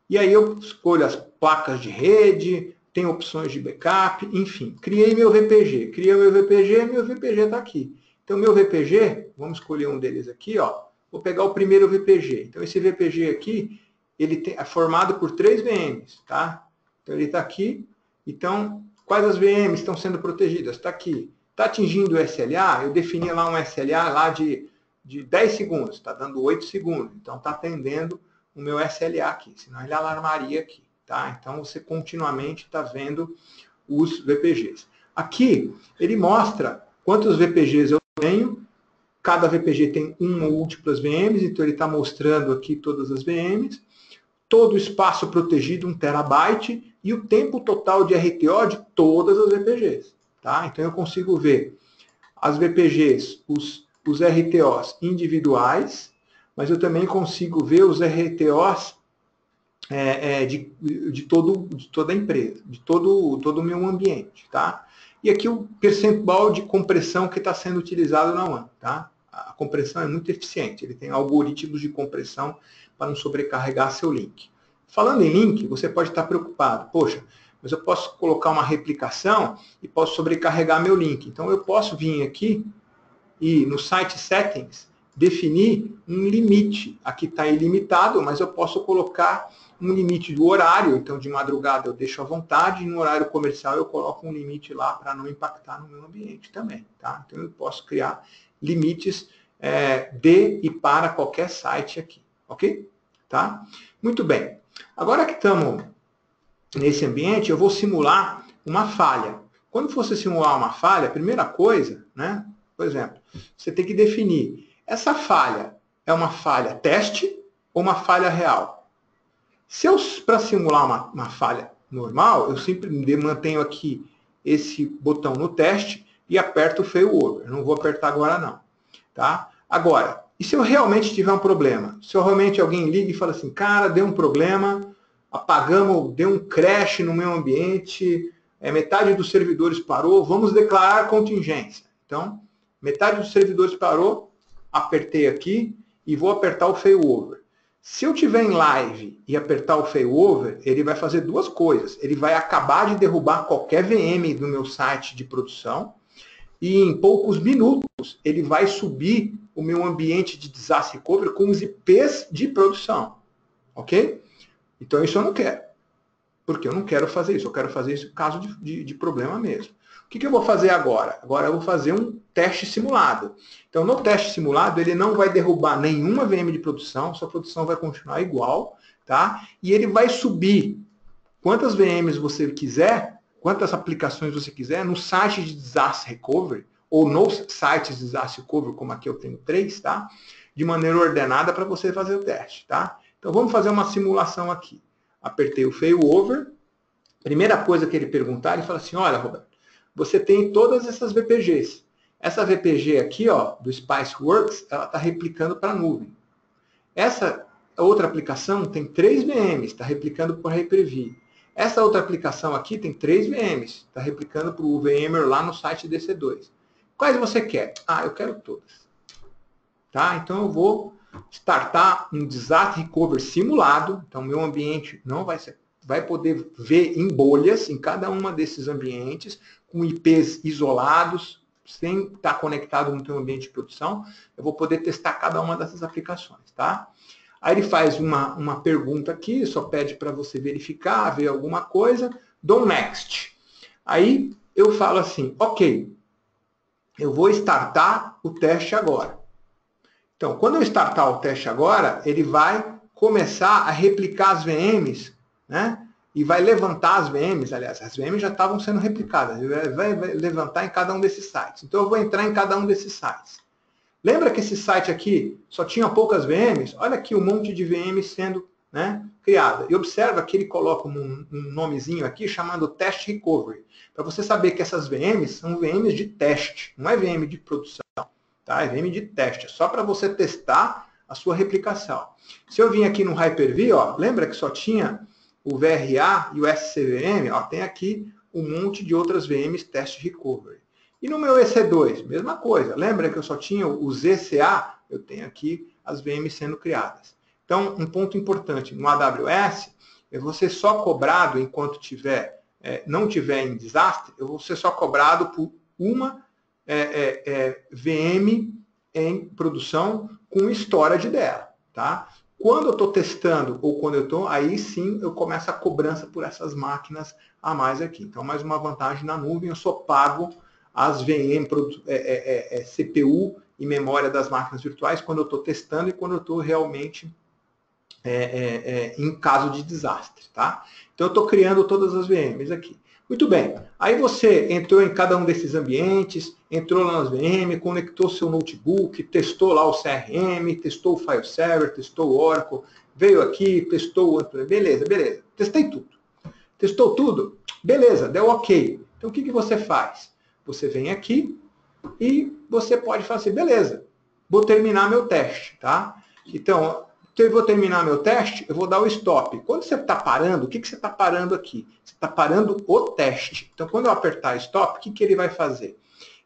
E aí eu escolho as placas de rede, tem opções de backup, enfim. Criei meu VPG. Criei meu VPG está aqui. Então, meu VPG, vamos escolher um deles aqui, ó. Vou pegar o primeiro VPG. Então, esse VPG aqui, ele é formado por 3 VMs, tá? Então, ele está aqui. Então, quais as VMs estão sendo protegidas? Está aqui. Está atingindo o SLA? Eu defini lá um SLA lá de 10 segundos. Está dando 8 segundos. Então, está atendendo o meu SLA aqui. Senão, ele alarmaria aqui, tá? Então, você continuamente está vendo os VPGs. Aqui, ele mostra quantos VPGs eu tenho. Cada VPG tem uma ou múltiplas VMs. Então, ele está mostrando aqui todas as VMs. Todo o espaço protegido, 1 terabyte, e o tempo total de RTO de todas as VPGs. Tá? Então, eu consigo ver as VPGs, os RTOs individuais, mas eu também consigo ver os RTOs de toda a empresa, de todo o meu ambiente. Tá? E aqui o percentual de compressão que está sendo utilizado na WAN. Tá? A compressão é muito eficiente, ele tem algoritmos de compressão para não sobrecarregar seu link. Falando em link, você pode estar preocupado. Poxa, mas eu posso colocar uma replicação e posso sobrecarregar meu link. Então, eu posso vir aqui e no site settings definir um limite. Aqui está ilimitado, mas eu posso colocar um limite do horário. Então, de madrugada eu deixo à vontade e no horário comercial eu coloco um limite lá para não impactar no meu ambiente também. Tá? Então, eu posso criar limites de e para qualquer site aqui. Ok? Tá? Muito bem. Agora que estamos nesse ambiente, eu vou simular uma falha. Quando você simular uma falha, a primeira coisa, né? Por exemplo, você tem que definir, essa falha é uma falha teste ou uma falha real? Para simular uma falha normal, eu sempre mantenho aqui esse botão no teste e aperto o failover. Não vou apertar agora não. Tá? Agora, e se eu realmente tiver um problema? Se realmente alguém liga e fala assim, cara, deu um problema, apagamos, deu um crash no meu ambiente, metade dos servidores parou, vamos declarar contingência. Então, metade dos servidores parou, apertei aqui e vou apertar o failover. Se eu tiver em live e apertar o failover, ele vai fazer duas coisas. Ele vai acabar de derrubar qualquer VM do meu site de produção e em poucos minutos ele vai subir o meu ambiente de disaster recovery com os IPs de produção. Ok? Então isso eu não quero. Porque eu não quero fazer isso. Eu quero fazer isso em caso de problema mesmo. O que eu vou fazer agora? Agora eu vou fazer um teste simulado. Então, no teste simulado, ele não vai derrubar nenhuma VM de produção, sua produção vai continuar igual, tá? E ele vai subir quantas VMs você quiser, quantas aplicações você quiser, no site de Disaster Recovery, ou nos sites de Disaster Recovery, como aqui eu tenho 3, tá? De maneira ordenada para você fazer o teste, tá? Então, vamos fazer uma simulação aqui. Apertei o failover. Primeira coisa que ele perguntar, ele fala assim, olha, Roberto, você tem todas essas VPGs. Essa VPG aqui, ó, do Spiceworks, ela está replicando para a nuvem. Essa outra aplicação tem 3 VMs, está replicando para a Hyper-V. Essa outra aplicação aqui tem 3 VMs, está replicando para o VMware lá no site DC2. Quais você quer? Ah, eu quero todas. Tá? Então eu vou startar um Disaster Recovery simulado. Então meu ambiente não vai poder ver em bolhas em cada uma desses ambientes, com IPs isolados, sem estar conectado no teu ambiente de produção. Eu vou poder testar cada uma dessas aplicações, tá? Aí ele faz uma pergunta aqui, só pede para você verificar, ver alguma coisa, dou next. Aí eu falo assim, ok, eu vou startar o teste agora. Então, quando eu startar o teste agora, ele vai começar a replicar as VMs, né? E vai levantar as VMs, aliás, as VMs já estavam sendo replicadas, ele vai levantar em cada um desses sites. Então, eu vou entrar em cada um desses sites. Lembra que esse site aqui só tinha poucas VMs? Olha aqui um monte de VMs sendo, né, criada. E observa que ele coloca um nomezinho aqui chamado Test Recovery, para você saber que essas VMs são VMs de teste, não é VM de produção, tá? É VM de teste, é só para você testar a sua replicação. Se eu vim aqui no Hyper-V, ó, lembra que só tinha o VRA e o SCVM? Ó, tem aqui um monte de outras VMs Test Recovery. E no meu EC2, mesma coisa. Lembra que eu só tinha o ZCA? Eu tenho aqui as VMs sendo criadas. Então, um ponto importante no AWS é você só cobrado enquanto não tiver em desastre, eu vou ser só cobrado por uma VM em produção com storage dela, tá? Quando eu estou testando ou quando eu estou, aí sim eu começo a cobrança por essas máquinas a mais aqui. Então, mais uma vantagem na nuvem, eu sou pago as VM, CPU e memória das máquinas virtuais quando eu estou testando e quando eu estou realmente em caso de desastre, tá? Então eu estou criando todas as VMs aqui. Muito bem, aí você entrou em cada um desses ambientes, entrou lá nas VM, conectou seu notebook, testou lá o CRM, testou o file server, testou o Oracle, veio aqui, testou o... Beleza, testei tudo. Testou tudo? Beleza, deu ok. Então o que você faz? Você vem aqui e você pode falar assim, beleza, vou terminar meu teste, tá? Então, eu vou terminar meu teste, eu vou dar o stop. Quando você está parando, o que você está parando aqui? Você está parando o teste. Então, quando eu apertar stop, o que ele vai fazer?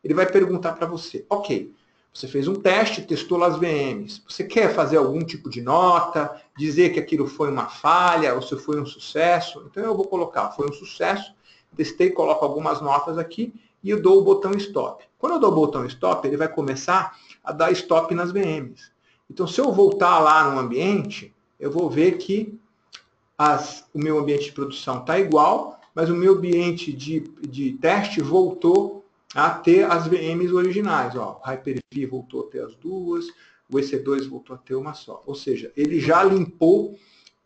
Ele vai perguntar para você, ok, você fez um teste, testou lá as VMs. Você quer fazer algum tipo de nota, dizer que aquilo foi uma falha ou se foi um sucesso? Então, eu vou colocar, foi um sucesso, testei, coloco algumas notas aqui e eu dou o botão stop. Quando eu dou o botão stop, ele vai começar a dar stop nas VMs. Então, se eu voltar lá no ambiente, eu vou ver que o meu ambiente de produção está igual, mas o meu ambiente de teste voltou a ter as VMs originais. Ó, o Hyper-V voltou a ter as duas, o EC2 voltou a ter uma só. Ou seja, ele já limpou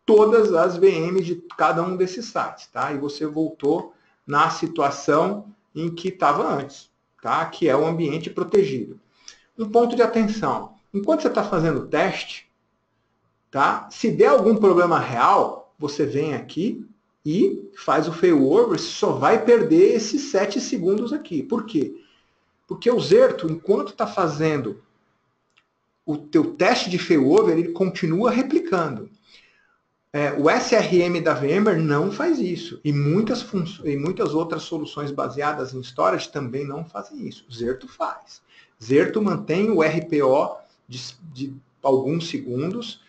todas as VMs de cada um desses sites, tá? E você voltou na situação em que estava antes, tá? Que é o ambiente protegido. Um ponto de atenção. Enquanto você está fazendo o teste, tá? Se der algum problema real, você vem aqui e faz o failover, só vai perder esses 7 segundos aqui. Por quê? Porque o Zerto, enquanto está fazendo o teu teste de failover, ele continua replicando. O SRM da VMware não faz isso. E muitas outras soluções baseadas em storage também não fazem isso. O Zerto faz. Zerto mantém o RPO de alguns segundos,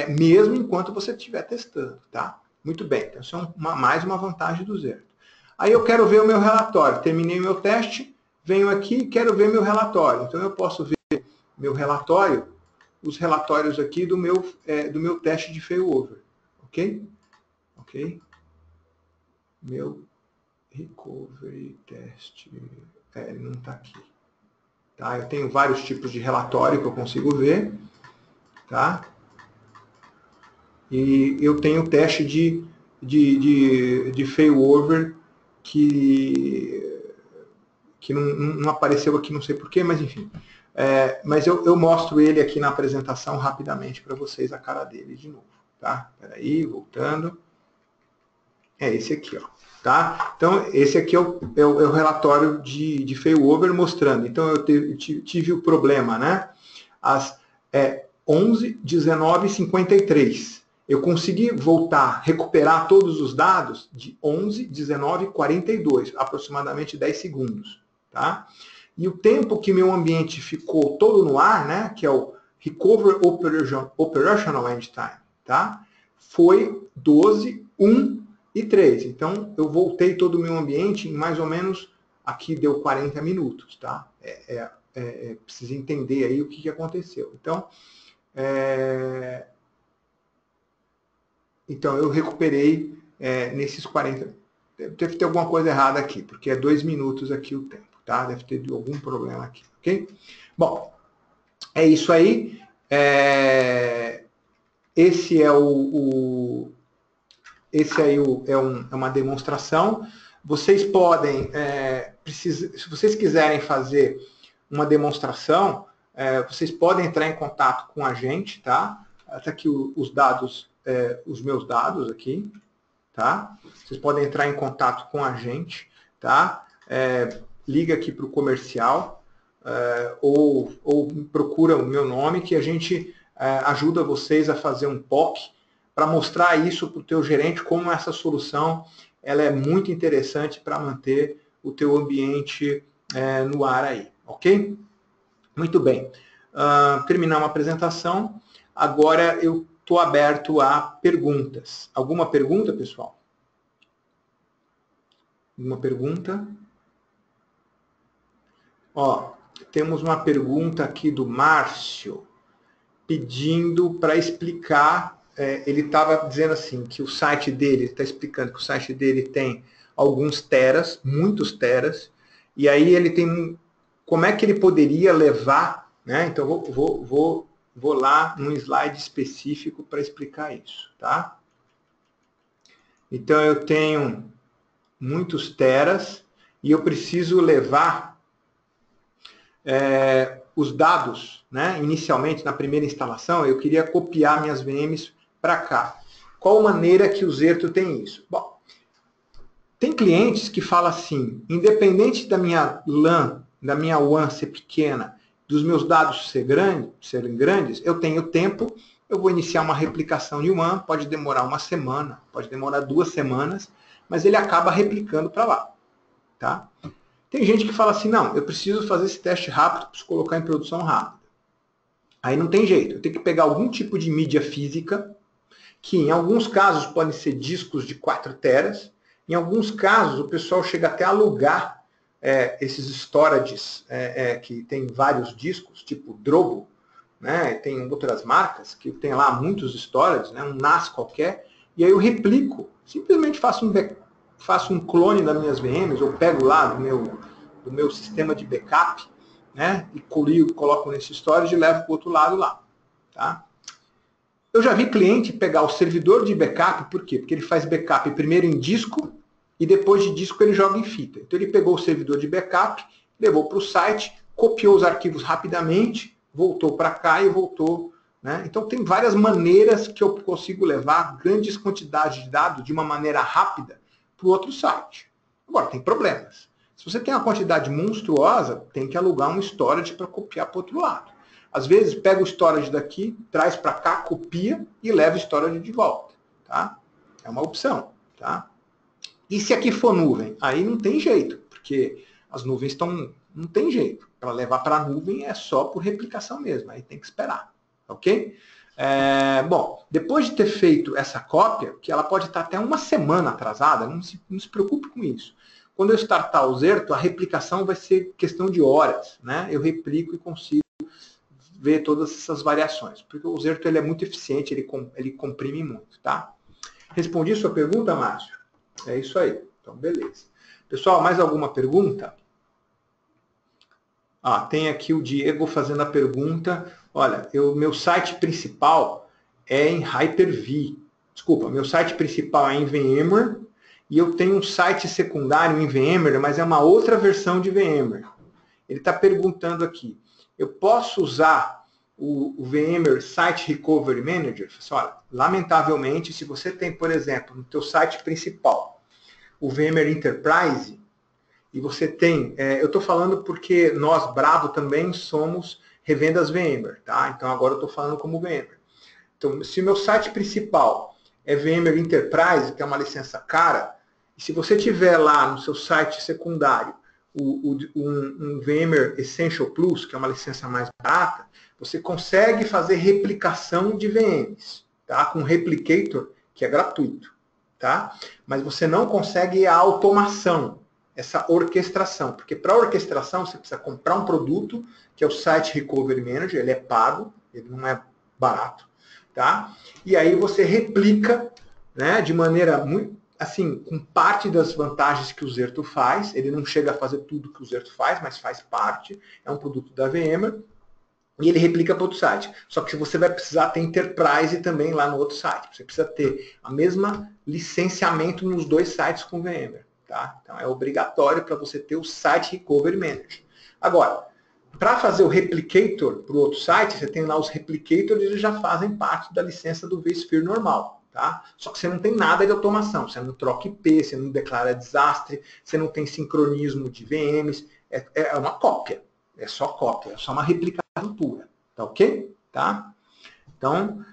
mesmo enquanto você estiver testando, tá? Muito bem, então isso é mais uma vantagem do Zerto. Aí eu quero ver o meu relatório. Terminei o meu teste, venho aqui e quero ver meu relatório. Então eu posso ver meu relatório, os relatórios aqui do meu teste de failover. Ok? Ok? Meu recovery test. Ele não está aqui. Tá? Eu tenho vários tipos de relatório que eu consigo ver. Tá? E eu tenho o teste de failover que não apareceu aqui, não sei porquê, mas enfim. Mas eu mostro ele aqui na apresentação rapidamente para vocês, a cara dele de novo. Tá? Peraí, voltando. É esse aqui, ó. Tá? Então, esse aqui é o relatório de failover mostrando. Então, eu tive o problema, né? Às 11, 19 e 53. Eu consegui voltar, recuperar todos os dados de 11, 19 e 42, aproximadamente 10 segundos. Tá? E o tempo que meu ambiente ficou todo no ar, né? Que é o Recover Operational End Time. Tá? Foi 12, 1 e 3. Então, eu voltei todo o meu ambiente em mais ou menos, aqui deu 40 minutos. Tá? Precisa entender aí o que aconteceu. Então, eu recuperei nesses 40. Deve ter alguma coisa errada aqui, porque é 2 minutos aqui o tempo. Tá? Deve ter algum problema aqui. Ok? Bom, é isso aí. Esse é esse aí é uma demonstração. Vocês podem, se vocês quiserem fazer uma demonstração, vocês podem entrar em contato com a gente, tá? Tá aqui os dados, os meus dados aqui, tá? Vocês podem entrar em contato com a gente, tá? Liga aqui para o comercial, ou procura o meu nome, que a gente ajuda vocês a fazer um POC para mostrar isso para o teu gerente, como essa solução ela é muito interessante para manter o teu ambiente no ar aí, ok? Muito bem. Terminar uma apresentação. Agora eu estou aberto a perguntas. Alguma pergunta, pessoal? Alguma pergunta? Ó, temos uma pergunta aqui do Márcio, pedindo para explicar. Ele estava dizendo assim, que o site dele, está explicando que o site dele tem alguns teras, muitos teras, e aí ele tem, como é que ele poderia levar, né? Então vou lá num slide específico para explicar isso, tá? Então eu tenho muitos teras e eu preciso levar os dados, né? Inicialmente, na primeira instalação, eu queria copiar minhas VMs para cá. Qual maneira que o Zerto tem isso? Bom, tem clientes que falam assim, independente da minha LAN, da minha WAN ser pequena, dos meus dados serem grandes, eu tenho tempo, eu vou iniciar uma replicação de WAN, pode demorar uma semana, pode demorar 2 semanas, mas ele acaba replicando para lá, tá? Tem gente que fala assim, não, eu preciso fazer esse teste rápido, preciso colocar em produção rápida. Aí não tem jeito, eu tenho que pegar algum tipo de mídia física, que em alguns casos podem ser discos de 4 teras, em alguns casos o pessoal chega até a alugar esses storages que tem vários discos, tipo Drobo, né? Tem outras marcas que tem lá muitos storages, né? Um NAS qualquer, e aí eu replico, simplesmente faço um clone das minhas VMs, ou pego lá do meu sistema de backup, né? E coloco nesse storage e levo para o outro lado lá, tá? Eu já vi cliente pegar o servidor de backup, por quê? Porque ele faz backup primeiro em disco e depois de disco ele joga em fita. Então ele pegou o servidor de backup, levou para o site, copiou os arquivos rapidamente, voltou para cá e voltou, né? Então tem várias maneiras que eu consigo levar grandes quantidades de dados de uma maneira rápida para o outro site. Agora, tem problemas. Se você tem uma quantidade monstruosa, tem que alugar um storage para copiar para o outro lado. Às vezes, pega o storage daqui, traz para cá, copia e leva o storage de volta. Tá? É uma opção. Tá? E se aqui for nuvem? Aí não tem jeito, porque as nuvens estão... Não tem jeito. Para levar para a nuvem é só por replicação mesmo. Aí tem que esperar. Ok? Bom, depois de ter feito essa cópia, que ela pode estar até uma semana atrasada, não se preocupe com isso. Quando eu startar o Zerto, a replicação vai ser questão de horas, né? Eu replico e consigo ver todas essas variações, porque o Zerto ele é muito eficiente, ele comprime muito, tá? Respondi sua pergunta, Márcio? É isso aí. Então, beleza. Pessoal, mais alguma pergunta? Tem aqui o Diego fazendo a pergunta. Olha, meu site principal é em Hyper-V. Desculpa, meu site principal é em VMware e eu tenho um site secundário em VMware, mas é uma outra versão de VMware. Ele está perguntando aqui, eu posso usar o VMware Site Recovery Manager? Olha, lamentavelmente, se você tem, por exemplo, no teu site principal, o VMware Enterprise, e você tem, eu estou falando porque nós, Bravo, também somos revendas VMware, tá? Então agora eu estou falando como VMware. Então, se o meu site principal é VMware Enterprise, que é uma licença cara, e se você tiver lá no seu site secundário um VMware Essential Plus, que é uma licença mais barata, você consegue fazer replicação de VMs, tá? Com Replicator, que é gratuito, tá? Mas você não consegue a automação, essa orquestração, porque para orquestração você precisa comprar um produto, que é o Site Recovery Manager, ele é pago, ele não é barato, tá? E aí você replica, né, de maneira muito, assim, com parte das vantagens que o Zerto faz, ele não chega a fazer tudo que o Zerto faz, mas faz parte, é um produto da VMware, e ele replica para outro site. Só que você vai precisar ter Enterprise também lá no outro site. Você precisa ter a mesma licenciamento nos dois sites com VMware. Tá? Então é obrigatório para você ter o Site Recovery Manager. Agora, para fazer o replicator para o outro site, você tem lá os replicators, eles já fazem parte da licença do vSphere normal. Tá? Só que você não tem nada de automação. Você não troca IP, você não declara desastre, você não tem sincronismo de VMs. É uma cópia. É só cópia, é só uma replicação pura. Tá ok? Tá? Então,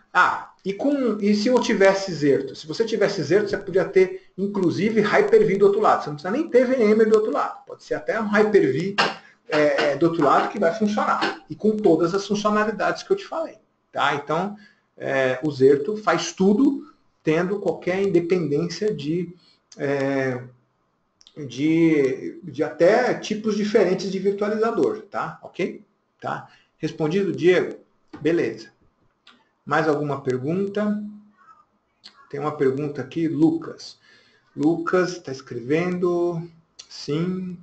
e se eu tivesse Zerto? Se você tivesse Zerto, você podia ter, inclusive, Hyper-V do outro lado. Você não precisa nem ter VMware do outro lado. Pode ser até um Hyper-V do outro lado que vai funcionar. E com todas as funcionalidades que eu te falei. Tá? Então, o Zerto faz tudo tendo qualquer independência de até tipos diferentes de virtualizador, tá? Ok? Tá? Respondido, Diego? Beleza. Mais alguma pergunta? Tem uma pergunta aqui, Lucas. Lucas está escrevendo. Sim.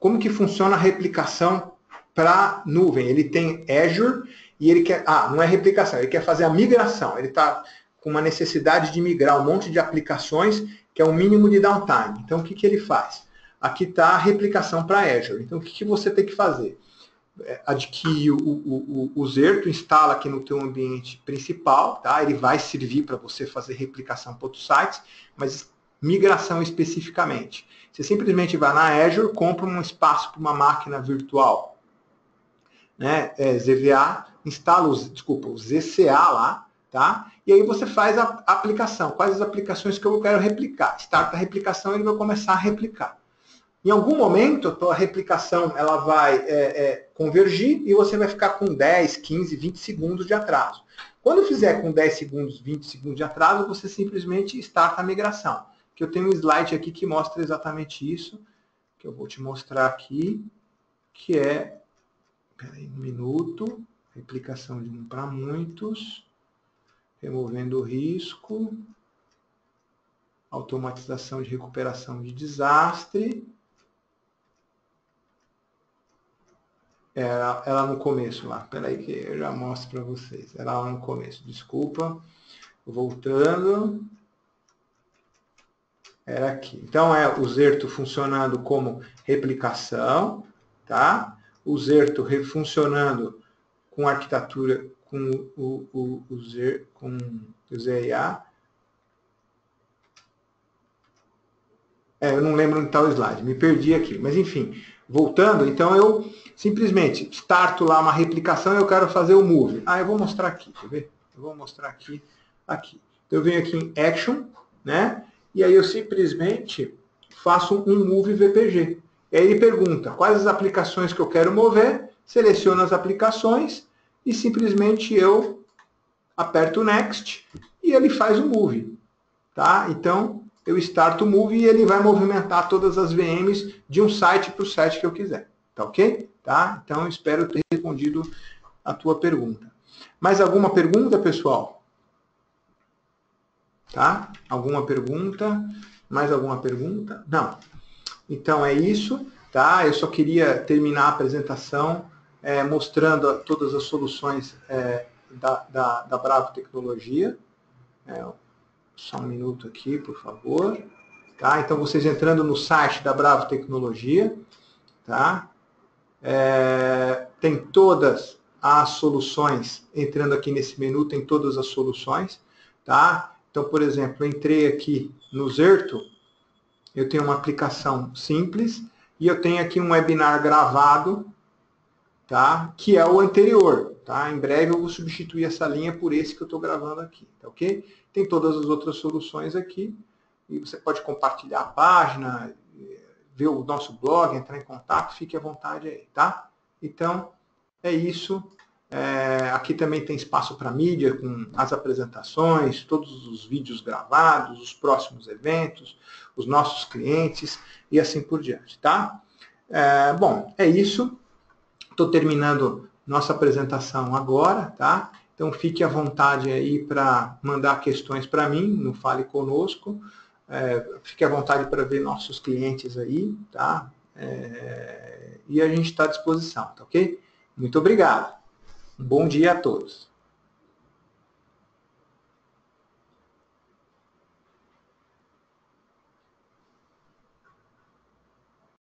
Como que funciona a replicação para nuvem? Ele tem Azure e ele quer... não é replicação, ele quer fazer a migração. Ele está com uma necessidade de migrar um monte de aplicações que é o mínimo de downtime. Então, o que ele faz? Aqui está a replicação para Azure. Então, o que você tem que fazer? Adquire o Zerto, instala aqui no teu ambiente principal, tá? Ele vai servir para você fazer replicação para outros sites, mas migração especificamente. Você simplesmente vai na Azure, compra um espaço para uma máquina virtual, né? ZVA, instala o ZCA lá, tá? E aí você faz a aplicação. Quais as aplicações que eu quero replicar? Starta a replicação e ele vai começar a replicar. Em algum momento, a tua replicação ela vai convergir e você vai ficar com 10, 15, 20 segundos de atraso. Quando fizer com 10 segundos, 20 segundos de atraso, você simplesmente starta a migração. Que eu tenho um slide aqui que mostra exatamente isso, que eu vou te mostrar aqui, que é, peraí, um minuto, replicação de um para muitos, removendo o risco, automatização de recuperação de desastre. Ela no começo lá. Espera aí que eu já mostro para vocês. Ela lá no começo. Desculpa. Voltando. Era aqui. Então, o Zerto funcionando como replicação. Tá? O Zerto funcionando com arquitetura, com o ZIA. Eu não lembro onde está o slide. Me perdi aqui. Mas, enfim. Voltando, então eu simplesmente starto lá uma replicação e eu quero fazer o move. Eu vou mostrar aqui, quer ver? Eu vou mostrar aqui. Então, eu venho aqui em Action, né? E aí eu simplesmente faço um move VPG. E aí ele pergunta quais as aplicações que eu quero mover, seleciono as aplicações e simplesmente eu aperto Next e ele faz o move. Tá? Então, eu starto o move e ele vai movimentar todas as VMs de um site para o site que eu quiser. Tá ok? Tá? Então, eu espero ter respondido a tua pergunta. Mais alguma pergunta, pessoal? Tá? Alguma pergunta? Mais alguma pergunta? Não. Então, é isso. Tá? Eu só queria terminar a apresentação mostrando todas as soluções da Bravo Tecnologia. Só um minuto aqui, por favor. Tá? Então, vocês entrando no site da Bravo Tecnologia, tá? Tem todas as soluções, entrando aqui nesse menu, tem todas as soluções. Tá? Então, por exemplo, eu entrei aqui no Zerto, eu tenho uma aplicação simples, e eu tenho aqui um webinar gravado, tá? Que é o anterior. Tá? Em breve eu vou substituir essa linha por esse que eu estou gravando aqui. Tá ok? Tem todas as outras soluções aqui. E você pode compartilhar a página, ver o nosso blog, entrar em contato, fique à vontade aí, tá? Então, é isso. Aqui também tem espaço para mídia, com as apresentações, todos os vídeos gravados, os próximos eventos, os nossos clientes e assim por diante, tá? Bom, é isso. Estou terminando nossa apresentação agora, tá? Então, fique à vontade aí para mandar questões para mim, no Fale Conosco. Fique à vontade para ver nossos clientes aí, tá? E a gente está à disposição, tá ok? Muito obrigado. Um bom dia a todos.